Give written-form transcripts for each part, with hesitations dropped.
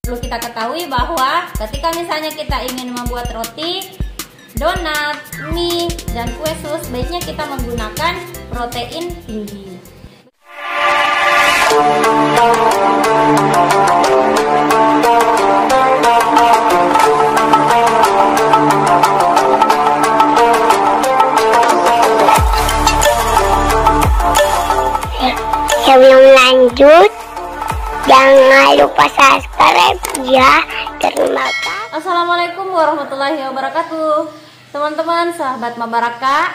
Perlu kita ketahui bahwa ketika misalnya kita ingin membuat roti, donat, mie, dan kue sus, baiknya kita menggunakan protein tinggi. Sebelum lanjut, jangan lupa subscribe ya. Terima kasih. Assalamualaikum warahmatullahi wabarakatuh. Teman-teman sahabat Mabaraka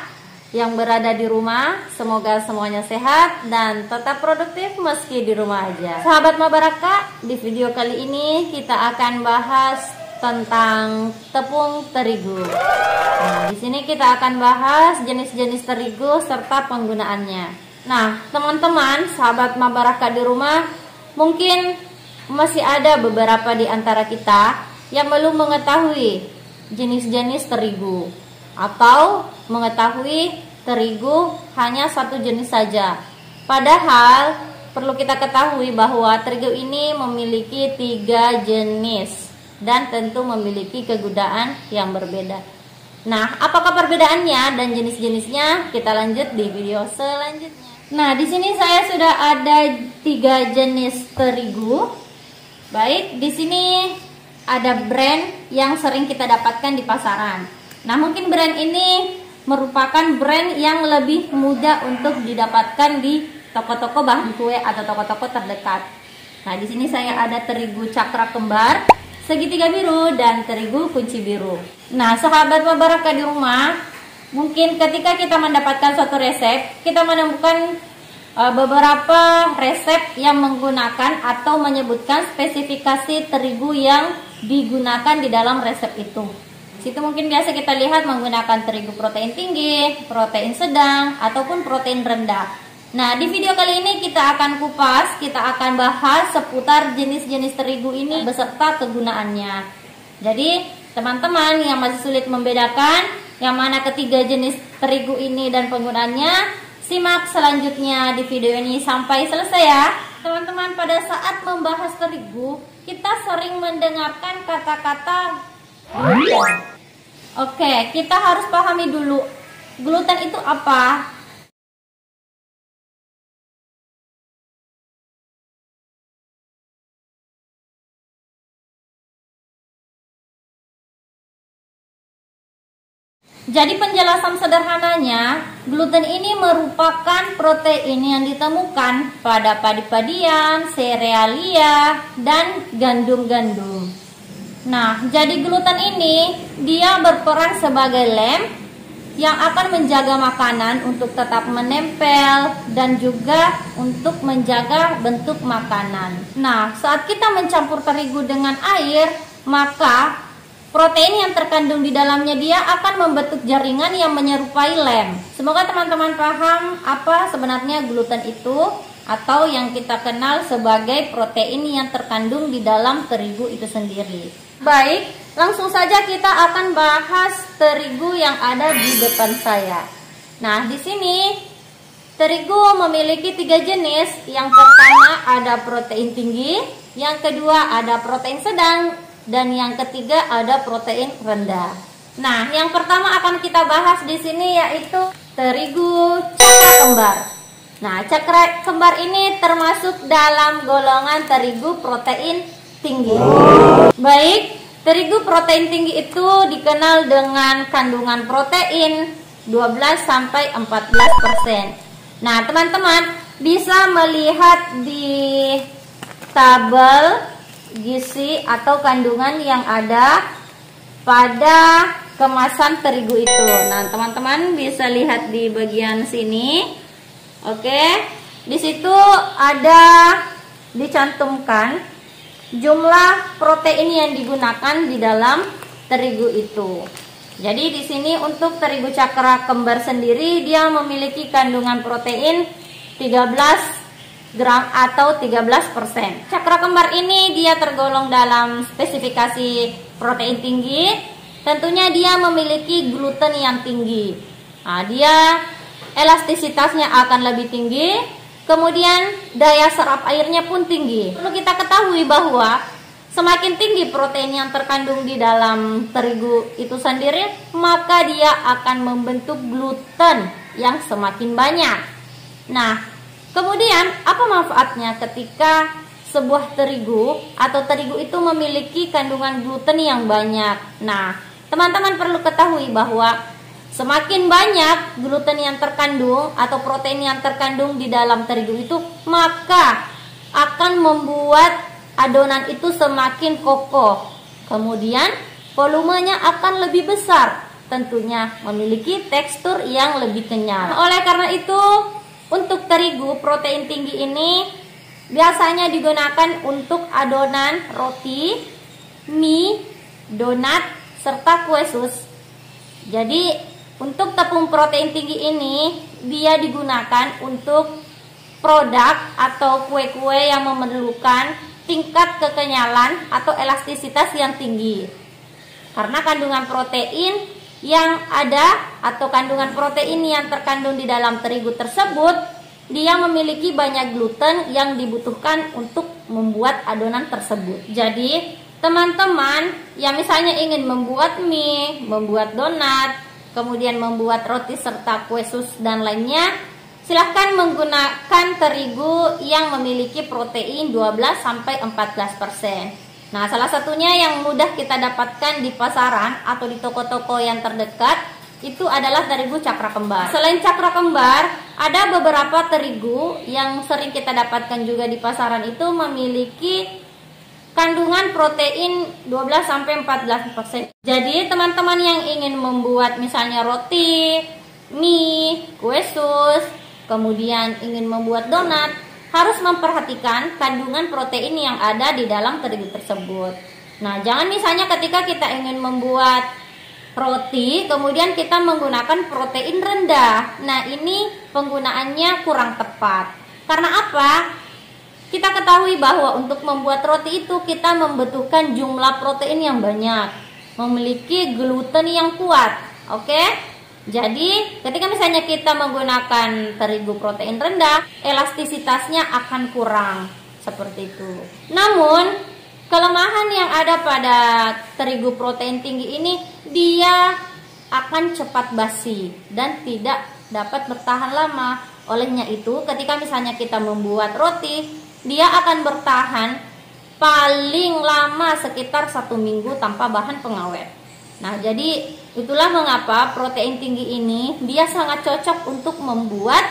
yang berada di rumah, semoga semuanya sehat dan tetap produktif meski di rumah aja. Sahabat Mabaraka, di video kali ini kita akan bahas tentang tepung terigu. Nah, di sini kita akan bahas jenis-jenis terigu serta penggunaannya. Nah, teman-teman sahabat Mabaraka di rumah, mungkin masih ada beberapa di antara kita yang belum mengetahui jenis-jenis terigu atau mengetahui terigu hanya satu jenis saja. Padahal perlu kita ketahui bahwa terigu ini memiliki 3 jenis dan tentu memiliki kegunaan yang berbeda. Nah, apakah perbedaannya dan jenis-jenisnya? Kita lanjut di video selanjutnya. Nah, di sini saya sudah ada 3 jenis terigu. Baik, di sini ada brand yang sering kita dapatkan di pasaran. Nah, mungkin brand ini merupakan brand yang lebih mudah untuk didapatkan di toko-toko bahan kue atau toko-toko terdekat. Nah, di sini saya ada terigu cakra kembar, segitiga biru, dan terigu kunci biru. Nah, sahabat Mabaraka di rumah, mungkin ketika kita mendapatkan suatu resep, kita menemukan beberapa resep yang menggunakan atau menyebutkan spesifikasi terigu yang digunakan di dalam resep itu. Situ mungkin biasa kita lihat menggunakan terigu protein tinggi, protein sedang, ataupun protein rendah. Nah, di video kali ini kita akan kupas, kita akan bahas seputar jenis-jenis terigu ini beserta kegunaannya. Jadi, teman-teman yang masih sulit membedakan yang mana ketiga jenis terigu ini dan penggunaannya, simak selanjutnya di video ini sampai selesai ya. Teman-teman, pada saat membahas terigu, kita sering mendengarkan kata-kata gluten. Oke, kita harus pahami dulu gluten itu apa. Jadi penjelasan sederhananya, gluten ini merupakan protein yang ditemukan pada padi-padian, serealia, dan gandum-gandum. Nah, jadi gluten ini dia berperan sebagai lem yang akan menjaga makanan untuk tetap menempel dan juga untuk menjaga bentuk makanan. Nah, saat kita mencampur terigu dengan air, maka protein yang terkandung di dalamnya dia akan membentuk jaringan yang menyerupai lem. Semoga teman-teman paham apa sebenarnya gluten itu atau yang kita kenal sebagai protein yang terkandung di dalam terigu itu sendiri. Baik, langsung saja kita akan bahas terigu yang ada di depan saya. Nah, di sini terigu memiliki 3 jenis. Yang pertama ada protein tinggi, yang kedua ada protein sedang, dan yang ketiga ada protein rendah. Nah, yang pertama akan kita bahas di sini yaitu terigu cakra kembar. Nah, cakra kembar ini termasuk dalam golongan terigu protein tinggi. Baik, terigu protein tinggi itu dikenal dengan kandungan protein 12-14%. Nah, teman-teman bisa melihat di tabel gizi atau kandungan yang ada pada kemasan terigu itu. Nah, teman-teman bisa lihat di bagian sini. Oke, di situ ada dicantumkan jumlah protein yang digunakan di dalam terigu itu. Jadi di sini untuk terigu cakra kembar sendiri dia memiliki kandungan protein 13 gram atau 13%. Cakra kembar ini dia tergolong dalam spesifikasi protein tinggi. Tentunya dia memiliki gluten yang tinggi. Nah, dia elastisitasnya akan lebih tinggi, kemudian daya serap airnya pun tinggi. Perlu kita ketahui bahwa semakin tinggi protein yang terkandung di dalam terigu itu sendiri, maka dia akan membentuk gluten yang semakin banyak. Nah, kemudian apa manfaatnya ketika sebuah terigu atau terigu itu memiliki kandungan gluten yang banyak? Nah, teman-teman perlu ketahui bahwa semakin banyak gluten yang terkandung atau protein yang terkandung di dalam terigu itu, maka akan membuat adonan itu semakin kokoh. Kemudian volumenya akan lebih besar, tentunya memiliki tekstur yang lebih kenyal. Oleh karena itu, untuk terigu protein tinggi ini biasanya digunakan untuk adonan roti, mie, donat, serta kue sus. Jadi untuk tepung protein tinggi ini dia digunakan untuk produk atau kue-kue yang memerlukan tingkat kekenyalan atau elastisitas yang tinggi. Karena kandungan protein yang ada atau kandungan protein yang terkandung di dalam terigu tersebut, dia memiliki banyak gluten yang dibutuhkan untuk membuat adonan tersebut. Jadi teman-teman yang misalnya ingin membuat mie, membuat donat, kemudian membuat roti serta kue sus dan lainnya, silahkan menggunakan terigu yang memiliki protein 12-14%. Nah, salah satunya yang mudah kita dapatkan di pasaran atau di toko-toko yang terdekat itu adalah terigu cakra kembar. Selain cakra kembar, ada beberapa terigu yang sering kita dapatkan juga di pasaran itu memiliki kandungan protein 12-14%. Jadi teman-teman yang ingin membuat misalnya roti, mie, kue sus, kemudian ingin membuat donat, harus memperhatikan kandungan protein yang ada di dalam terigu tersebut. Nah, jangan misalnya ketika kita ingin membuat roti, kemudian kita menggunakan protein rendah. Nah, ini penggunaannya kurang tepat. Karena apa? Kita ketahui bahwa untuk membuat roti itu kita membutuhkan jumlah protein yang banyak, memiliki gluten yang kuat. Oke? Jadi ketika misalnya kita menggunakan terigu protein rendah, elastisitasnya akan kurang, seperti itu. Namun kelemahan yang ada pada terigu protein tinggi ini, dia akan cepat basi dan tidak dapat bertahan lama. Olehnya itu ketika misalnya kita membuat roti, dia akan bertahan paling lama sekitar 1 minggu tanpa bahan pengawet. Nah, jadi itulah mengapa protein tinggi ini dia sangat cocok untuk membuat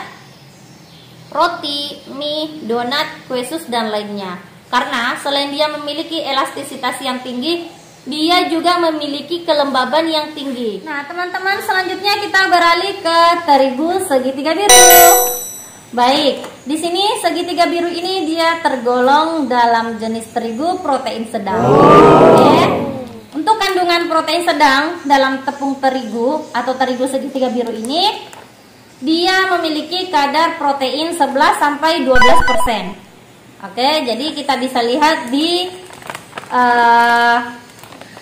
roti, mie, donat, kue sus dan lainnya. Karena selain dia memiliki elastisitas yang tinggi, dia juga memiliki kelembaban yang tinggi. Nah, teman-teman, selanjutnya kita beralih ke terigu segitiga biru. Baik, di sini segitiga biru ini dia tergolong dalam jenis terigu protein sedang. Oke. Untuk kandungan protein sedang dalam tepung terigu atau terigu segitiga biru ini, dia memiliki kadar protein 11-12%. Oke, jadi kita bisa lihat di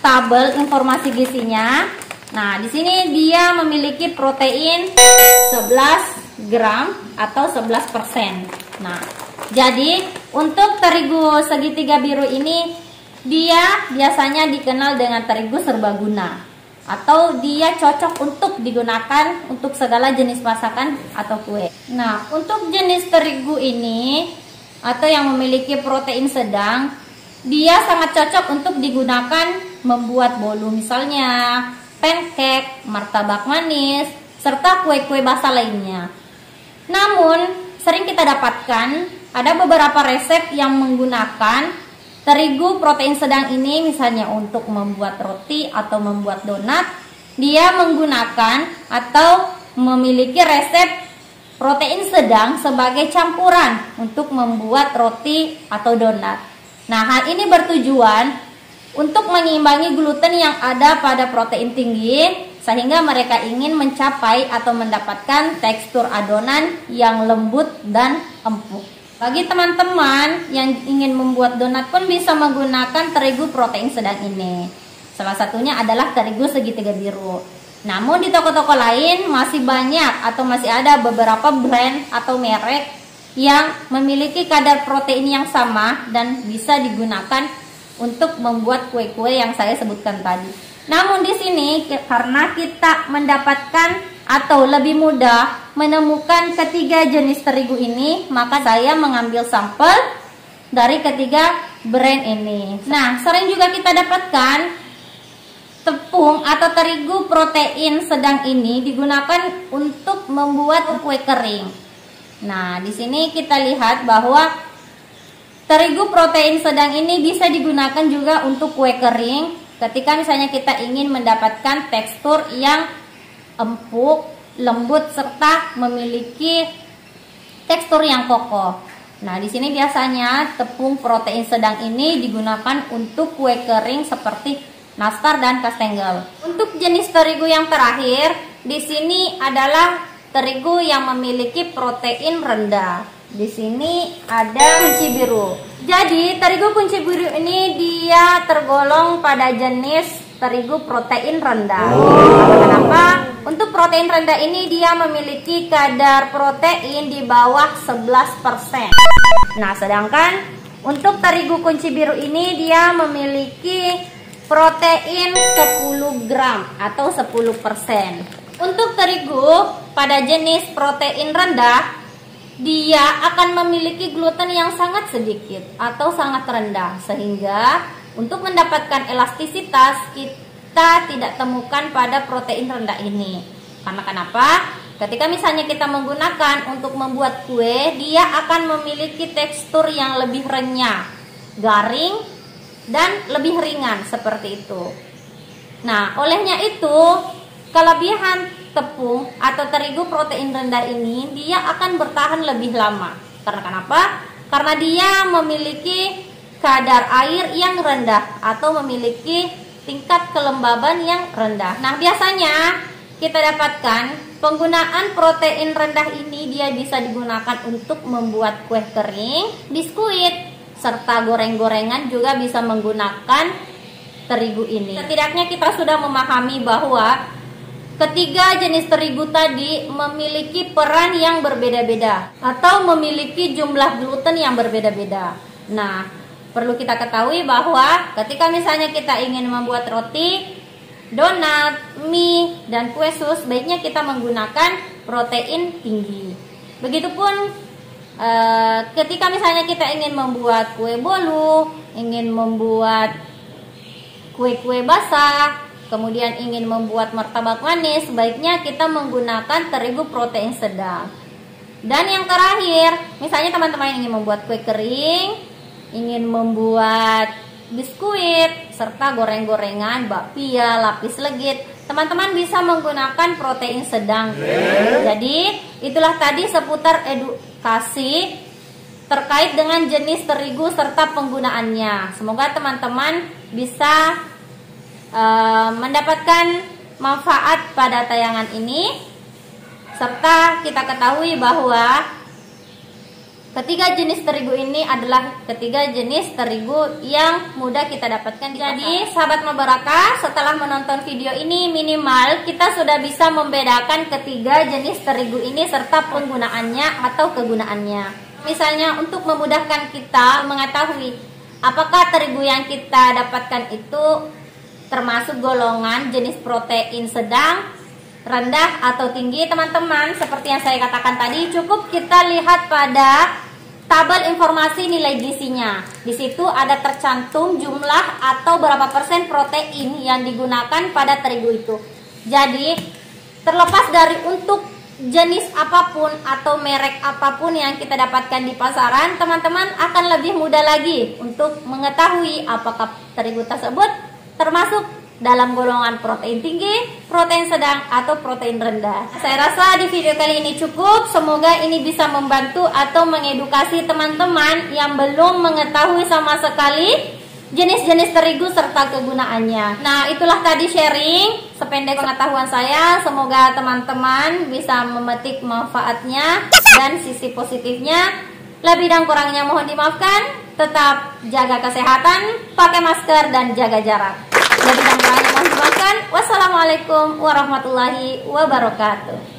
tabel informasi gizinya. Nah, di sini dia memiliki protein 11 gram atau 11%. Nah, jadi untuk terigu segitiga biru ini dia biasanya dikenal dengan terigu serbaguna atau dia cocok untuk digunakan untuk segala jenis masakan atau kue. Nah, untuk jenis terigu ini atau yang memiliki protein sedang, dia sangat cocok untuk digunakan membuat bolu, misalnya pancake, martabak manis, serta kue-kue basah lainnya. Namun, sering kita dapatkan ada beberapa resep yang menggunakan terigu protein sedang ini, misalnya untuk membuat roti atau membuat donat, dia menggunakan atau memiliki resep protein sedang sebagai campuran untuk membuat roti atau donat. Nah, hal ini bertujuan untuk mengimbangi gluten yang ada pada protein tinggi, sehingga mereka ingin mencapai atau mendapatkan tekstur adonan yang lembut dan empuk. Bagi teman-teman yang ingin membuat donat pun bisa menggunakan terigu protein sedang ini. Salah satunya adalah terigu segitiga biru. Namun di toko-toko lain masih banyak atau masih ada beberapa brand atau merek yang memiliki kadar protein yang sama dan bisa digunakan untuk membuat kue-kue yang saya sebutkan tadi. Namun di sini karena kita mendapatkan atau lebih mudah menemukan ketiga jenis terigu ini, maka saya mengambil sampel dari ketiga brand ini. Nah, sering juga kita dapatkan tepung atau terigu protein sedang ini digunakan untuk membuat kue kering. Nah, di sini kita lihat bahwa terigu protein sedang ini bisa digunakan juga untuk kue kering ketika misalnya kita ingin mendapatkan tekstur yang empuk, lembut, serta memiliki tekstur yang kokoh. Nah, di sini biasanya tepung protein sedang ini digunakan untuk kue kering seperti nastar dan kastengel. Untuk jenis terigu yang terakhir, di sini adalah terigu yang memiliki protein rendah. Di sini ada kunci biru. Jadi, terigu kunci biru ini dia tergolong pada jenis terigu protein rendah. Kenapa? Untuk protein rendah ini dia memiliki kadar protein di bawah 11%. Nah, sedangkan untuk terigu kunci biru ini dia memiliki protein 10 gram atau 10%. Untuk terigu pada jenis protein rendah, dia akan memiliki gluten yang sangat sedikit atau sangat rendah, sehingga untuk mendapatkan elastisitas kita tidak temukan pada protein rendah ini. Karena kenapa? Ketika misalnya kita menggunakan untuk membuat kue, dia akan memiliki tekstur yang lebih renyah, garing, dan lebih ringan seperti itu. Nah, olehnya itu kelebihan tepung atau terigu protein rendah ini dia akan bertahan lebih lama. Karena kenapa? Karena dia memiliki kadar air yang rendah atau memiliki tingkat kelembaban yang rendah. Nah, biasanya kita dapatkan penggunaan protein rendah ini dia bisa digunakan untuk membuat kue kering, biskuit, serta goreng-gorengan juga bisa menggunakan terigu ini. Setidaknya kita sudah memahami bahwa ketiga jenis terigu tadi memiliki peran yang berbeda-beda atau memiliki jumlah gluten yang berbeda-beda. Nah, perlu kita ketahui bahwa ketika misalnya kita ingin membuat roti, donat, mie, dan kue sus, baiknya kita menggunakan protein tinggi. Begitupun ketika misalnya kita ingin membuat kue bolu, ingin membuat kue-kue basah, kemudian ingin membuat martabak manis, sebaiknya kita menggunakan terigu protein sedang. Dan yang terakhir, misalnya teman-teman ingin membuat kue kering, ingin membuat biskuit, serta goreng-gorengan, bakpia, lapis legit, teman-teman bisa menggunakan protein sedang. Jadi, itulah tadi seputar edukasi terkait dengan jenis terigu serta penggunaannya. Semoga teman-teman bisa mendapatkan manfaat pada tayangan ini, serta kita ketahui bahwa ketiga jenis terigu ini adalah ketiga jenis terigu yang mudah kita dapatkan di pasar. Jadi sahabat Mabaraka, setelah menonton video ini minimal kita sudah bisa membedakan ketiga jenis terigu ini serta penggunaannya atau kegunaannya. Misalnya untuk memudahkan kita mengetahui apakah terigu yang kita dapatkan itu termasuk golongan jenis protein sedang, rendah, atau tinggi, teman-teman. Seperti yang saya katakan tadi, cukup kita lihat pada tabel informasi nilai gizinya. Di situ ada tercantum jumlah atau berapa persen protein yang digunakan pada terigu itu. Jadi, terlepas dari untuk jenis apapun atau merek apapun yang kita dapatkan di pasaran, teman-teman akan lebih mudah lagi untuk mengetahui apakah terigu tersebut termasuk dalam golongan protein tinggi, protein sedang, atau protein rendah. Saya rasa di video kali ini cukup. Semoga ini bisa membantu atau mengedukasi teman-teman yang belum mengetahui sama sekali jenis-jenis terigu serta kegunaannya. Nah, itulah tadi sharing sependek pengetahuan saya. Semoga teman-teman bisa memetik manfaatnya dan sisi positifnya. Lebih dan kurangnya mohon dimaafkan. Tetap jaga kesehatan, pakai masker, dan jaga jarak. Lebih dan kurangnya mohon dimaafkan. Wassalamualaikum warahmatullahi wabarakatuh.